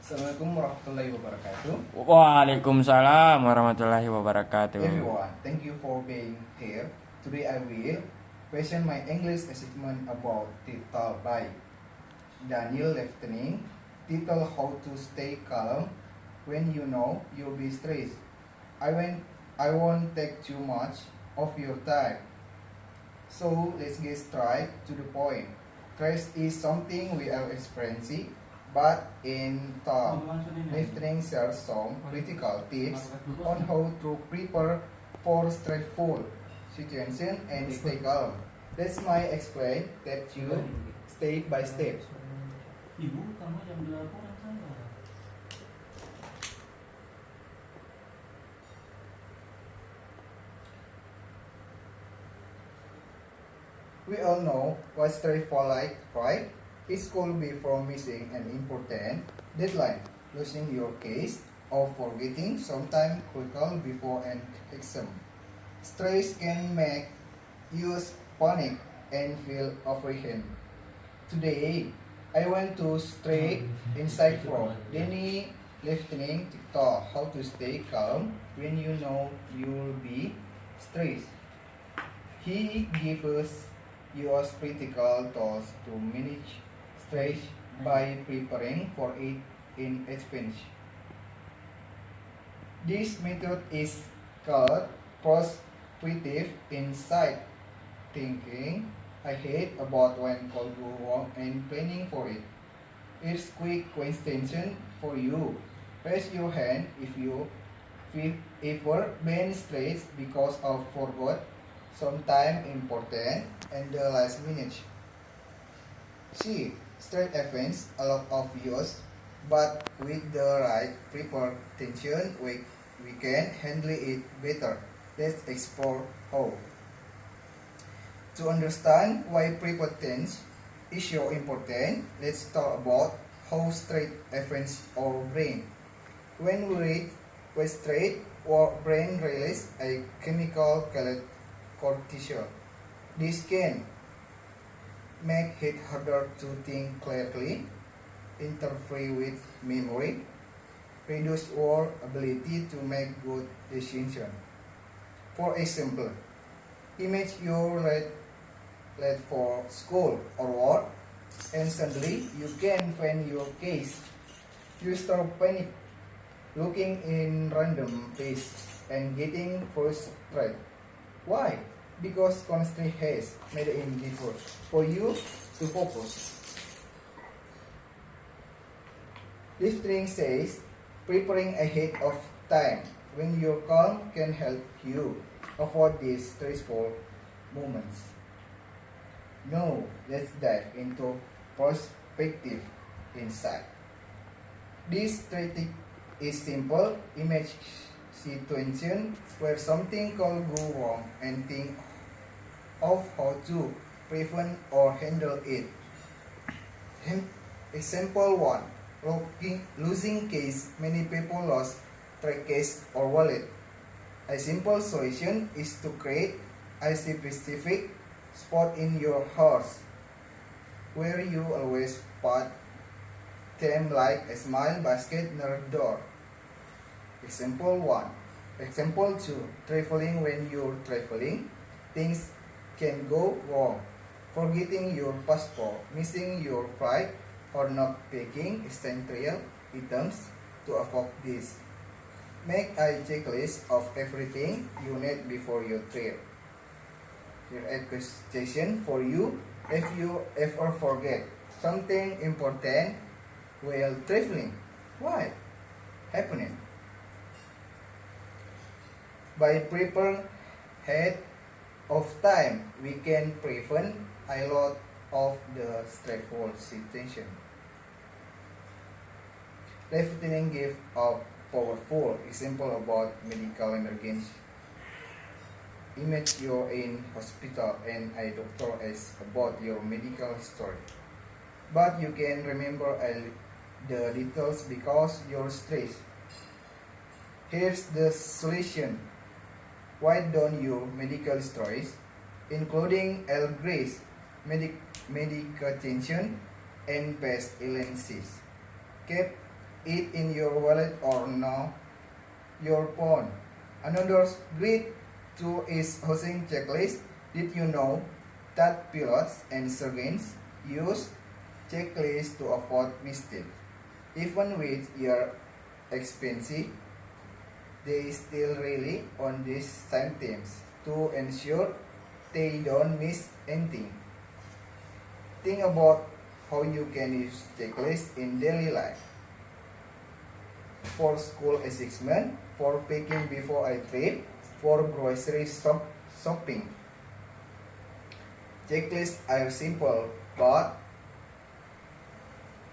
Assalamualaikum warahmatullahi wabarakatuh. Waalaikumsalam warahmatullahi wabarakatuh. Everyone, thank you for being here. Today I will present my English achievement about title by Daniel Leftening. Title How to Stay Calm When You Know You'll Be Stressed. I won't take too much of your time. So let's get straight to the point. Stress is something we are experiencing, but in talk, Lifting shares some critical tips on how to prepare for stressful situation and stay calm. Let's my explain that you step by step. Ibu, kamu jam 8 saya. We all know what stressful like, right? It could be from missing an important deadline, losing your case, or forgetting sometime critical before an exam. Stress can make you panic and feel apprehensive. Today, I want to stray insight from Danny Lifting TikTok how to stay calm when you know you'll be stressed. He gives us us critical tools to manage stress by preparing for it in advance. This method is called prospective insight thinking ahead about when could go wrong and planning for it. Here's quick question for you. Raise your hand if you ever been stressed because of forgot sometime important and the last minute. See, stress happens a lot of years, but with the right preparation, we can handle it better. Let's explore how. To understand why preparation is so important, let's talk about how stress affects our brain. When we stress, our brain releases a chemical called cortisol. This can make it harder to think clearly, interfere with memory, reduce our ability to make good decisions. For example, imagine you're late for school or work, and suddenly you can't find your case. You start panic, looking in random places and getting frustrated. Why? Because constraint has made it difficult for you to focus. Lifting says preparing ahead of time when you're calm can help you avoid these stressful moments. Now, let's dive into prospective insight. This strategy is simple. Image situation where something could go wrong and think of how to prevent or handle it. Example 1. Losing case. Many people lost their case or wallet. A simple solution is to create a specific spot in your house where you always put them, like a small basket near the door. Example 1. Example 2. Traveling. When you're traveling, things can go wrong. Forgetting your passport, missing your flight, or not packing essential items. To avoid this, make a checklist of everything you need before your trip. Here a question for you. If you ever forget something important while traveling, why happening? By preparing ahead of time, we can prevent a lot of the stressful situation. Lifting give a powerful example about medical emergency. Imagine you're in hospital and a doctor asks about your medical history, but you can remember the details because you're stressed. Here's the solution. Write down your medical stories, including Grace, medication, and past illnesses. Keep it in your wallet or no your phone. Another great tool is housing checklist. Did you know that pilots and surgeons use checklists to avoid mistakes? Even with your expensive, they still rely on these same teams to ensure they don't miss anything. Think about how you can use checklists in daily life. For school assessment, for packing before I trip, for grocery shopping. Checklists are simple but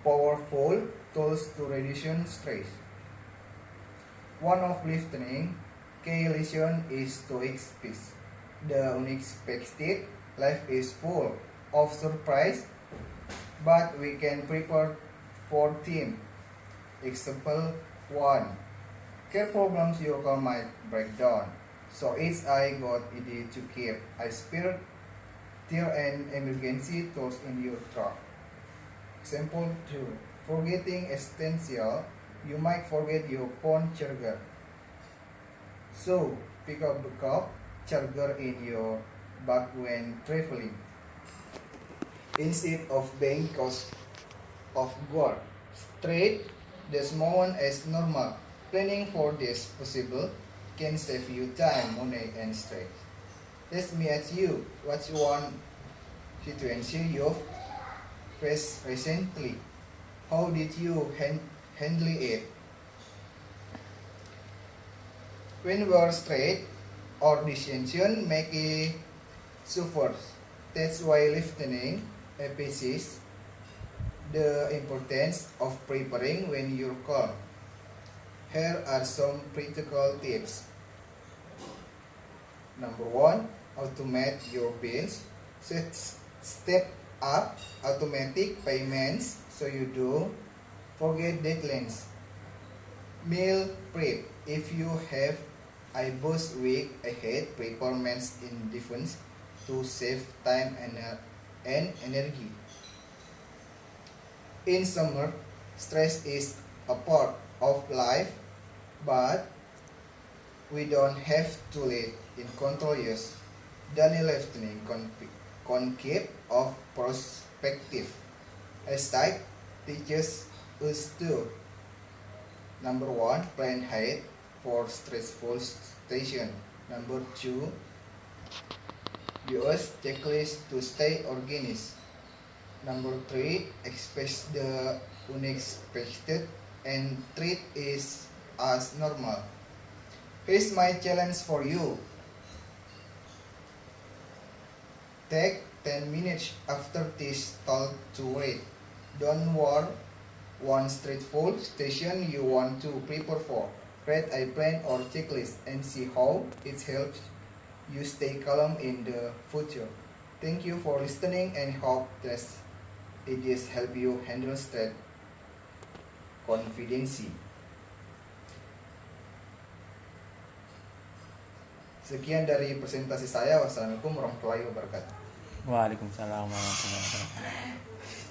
powerful tools to reduce stress. One of listening key lesson is to expect the unexpected. Life is full of surprise, but we can prepare for them. Example 1. Care problems your car might break down, so it's I got idea to keep a spare tire and emergency tools in your truck. Example 2. Forgetting essential, you might forget your phone charger. So, pick up the cup charger in your bag when traveling. Instead of being caught off guard, treat this moment as normal. Planning for this possible can save you time, money, and stress. Let me ask you, what's one situation you've faced recently? How did you handle it? When we're stressed, our decision making suffers. That's why listening emphasizes the importance of preparing when you're calm. Here are some practical tips. Number 1, automate your bills. Step up automatic payments so you don't forget deadlines. Meal prep. If you have a boss week ahead, prepare meals in advance to save time and energy. In summer, stress is a part of life, but we don't have to let it control us. Daniel Leftening concept of perspective. Hashtag teaches us to. Number 1, plan ahead for stressful situation. Number 2, use checklist to stay organized. Number 3, expect the unexpected and treat it as normal. Here's my challenge for you. Take 10 minutes after this talk to read. Don't worry one stressful station you want to prepare for. Create a plan or checklist and see how it helps you stay calm in the future. Thank you for listening and hope that it has helped you handle stress confidently. Sekian dari presentasi saya. Wassalamualaikum warahmatullahi wabarakatuh. Waalaikumsalam warahmatullahi wabarakatuh.